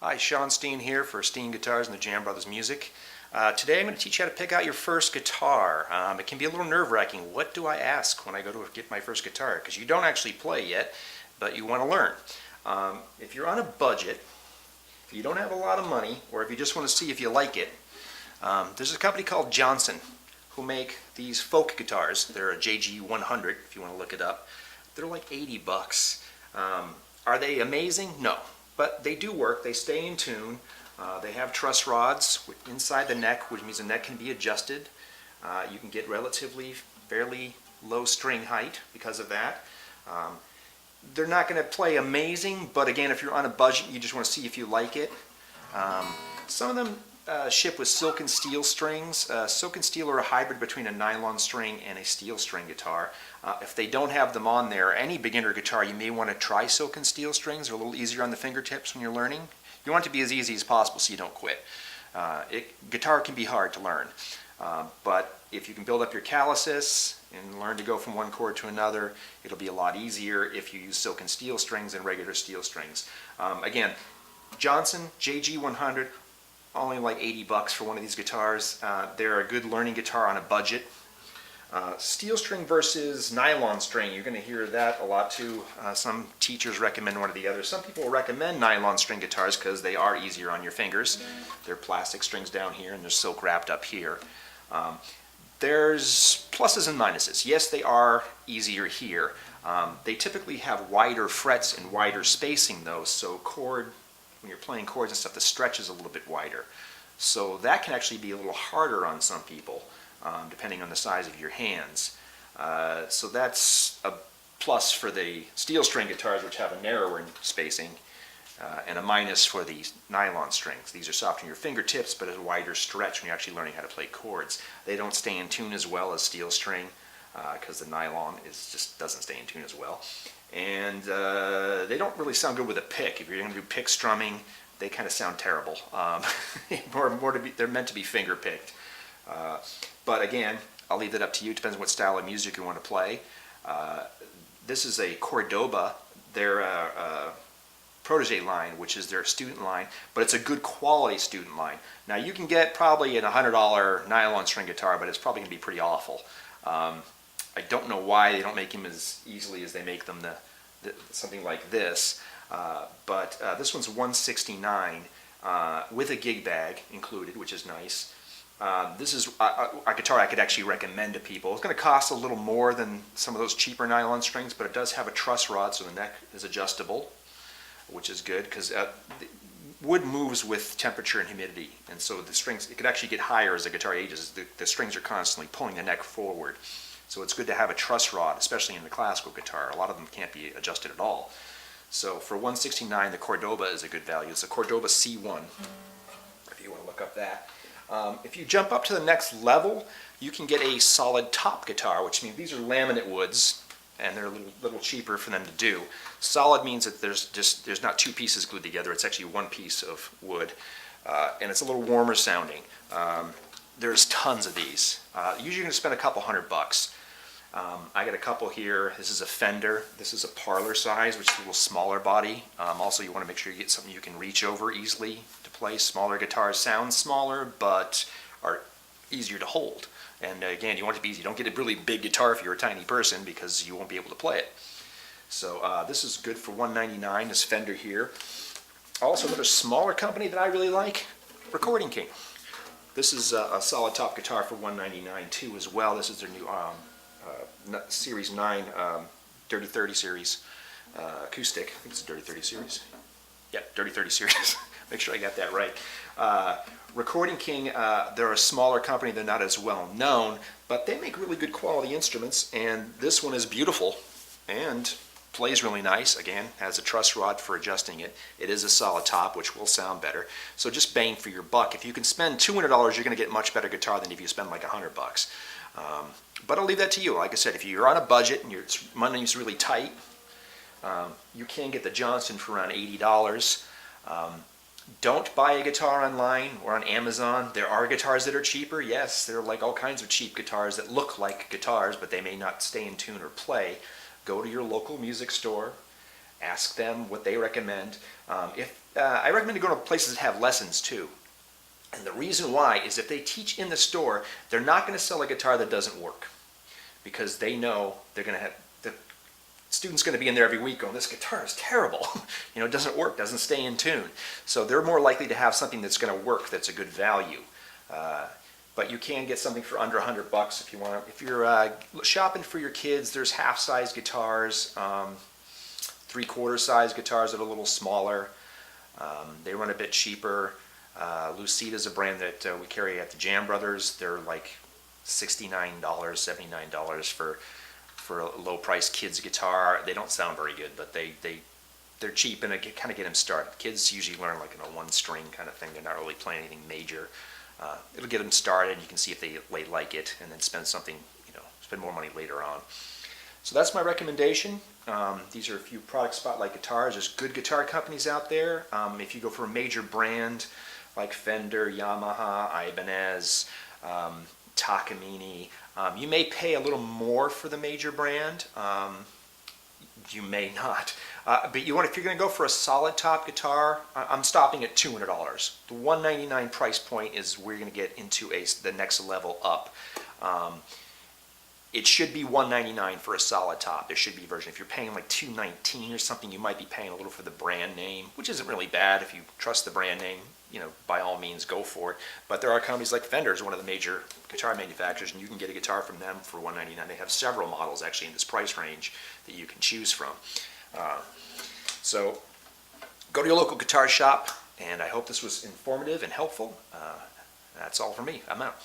Hi, Steen here for Steen Guitars and the Jam Brothers Music. Today I'm going to teach you how to pick out your first guitar. It can be a little nerve-wracking. What do I ask when I go to get my first guitar? Because you don't actually play yet, but you want to learn. If you're on a budget, if you don't have a lot of money, or if you just want to see if you like it, there's a company called Johnson who make these folk guitars. They're a JG100 if you want to look it up. They're like 80 bucks. Are they amazing? No. But they do work. They stay in tune. They have truss rods inside the neck, which means the neck can be adjusted. You can get relatively fairly low string height because of that. They're not going to play amazing, but again, if you're on a budget, you just want to see if you like it. Some of them ship with silk and steel strings. Silk and steel are a hybrid between a nylon string and a steel string guitar. If they don't have them on there, any beginner guitar, you may want to try silk and steel strings. They're a little easier on the fingertips when you're learning. You want it to be as easy as possible so you don't quit. Guitar can be hard to learn, but if you can build up your calluses and learn to go from one chord to another, it'll be a lot easier if you use silk and steel strings than regular steel strings. Again, Johnson JG100, only like 80 bucks for one of these guitars. They're a good learning guitar on a budget. Steel string versus nylon string, you're going to hear that a lot too. Some teachers recommend one or the other. Some people recommend nylon string guitars because they are easier on your fingers. They're plastic strings down here and they're silk wrapped up here. There's pluses and minuses. Yes, they are easier here. They typically have wider frets and wider spacing though, so when you're playing chords and stuff, the stretch is a little bit wider. So that can actually be a little harder on some people. Depending on the size of your hands. So that's a plus for the steel string guitars, which have a narrower spacing, and a minus for the nylon strings. These are soft on your fingertips, but a wider stretch when you're actually learning how to play chords. They don't stay in tune as well as steel string, because the nylon just doesn't stay in tune as well. And they don't really sound good with a pick. If you're going to do pick strumming, they kind of sound terrible. They're meant to be finger picked. But again, I'll leave that up to you. It depends on what style of music you want to play. This is a Cordoba, their protege line, which is their student line, but it's a good quality student line. Now you can get probably a $100 nylon string guitar, but it's probably going to be pretty awful. I don't know why they don't make them as easily as they make them something like this, but this one's $169 with a gig bag included, which is nice. This is a guitar I could actually recommend to people. It's going to cost a little more than some of those cheaper nylon strings, but it does have a truss rod, so the neck is adjustable, which is good because wood moves with temperature and humidity, and so the strings, it could actually get higher as the guitar ages. The strings are constantly pulling the neck forward, so it's good to have a truss rod, especially in the classical guitar. A lot of them can't be adjusted at all. So for $169, the Cordoba is a good value. It's a Cordoba C1, if you want to look up that. If you jump up to the next level, you can get a solid top guitar, which means these are laminate woods, and they're a little cheaper for them to do. Solid means that there's not two pieces glued together, it's actually one piece of wood, and it's a little warmer sounding. There's tons of these. Usually you're going to spend a couple $100. I got a couple here. This is a Fender. This is a parlor size, which is a little smaller body. Also, you want to make sure you get something you can reach over easily to play. Smaller guitars sound smaller, but are easier to hold. And again, you want it to be easy. Don't get a really big guitar if you're a tiny person because you won't be able to play it. So this is good for $199, this Fender here. Also, another smaller company that I really like, Recording King. This is a solid top guitar for $199 too as well. This is their new Series 9 Dirty 30 series acoustic. I think it's a Dirty 30 series. Yep, Dirty 30 series. Make sure I got that right. Recording King, they're a smaller company. They're not as well known, but they make really good quality instruments, and this one is beautiful and plays really nice. Again, has a truss rod for adjusting it. It is a solid top, which will sound better. So just bang for your buck. If you can spend $200, you're going to get a much better guitar than if you spend like $100. But I'll leave that to you. Like I said, if you're on a budget and your money's really tight, you can get the Johnson for around $80. Don't buy a guitar online or on Amazon. There are guitars that are cheaper. Yes, there are like all kinds of cheap guitars that look like guitars, but they may not stay in tune or play. Go to your local music store Ask them what they recommend. I recommend to go to places that have lessons too. And the reason why is if they teach in the store, they're not going to sell a guitar that doesn't work, because they know they're going to have the student's going to be in there every week going, this guitar is terrible. It doesn't work, doesn't stay in tune. So they're more likely to have something that's going to work, that's a good value. But you can get something for under $100 if you want. If you're shopping for your kids, there's half-size guitars, three-quarter size guitars that are a little smaller. They run a bit cheaper. Lucida is a brand that we carry at the Jam Brothers. They're like $69, $79 for a low-priced kids guitar. They don't sound very good, but they're cheap and it kind of get them started. Kids usually learn like in a one-string kind of thing. They're not really playing anything major. It'll get them started. You can see if they like it, and then spend more money later on. So that's my recommendation. These are a few product spotlight guitars. There's good guitar companies out there. If you go for a major brand like Fender, Yamaha, Ibanez, Takamine, you may pay a little more for the major brand. You may not. But if you're going to go for a solid top guitar, I'm stopping at $200. The $199 price point is where you're going to get into the next level up. It should be $199 for a solid top. There should be a version. If you're paying like $219 or something, you might be paying a little for the brand name, which isn't really bad. If you trust the brand name, by all means go for it. But there are companies like Fender is one of the major guitar manufacturers, and you can get a guitar from them for $199. They have several models actually in this price range that you can choose from. So go to your local guitar shop, and I hope this was informative and helpful. That's all for me. I'm out.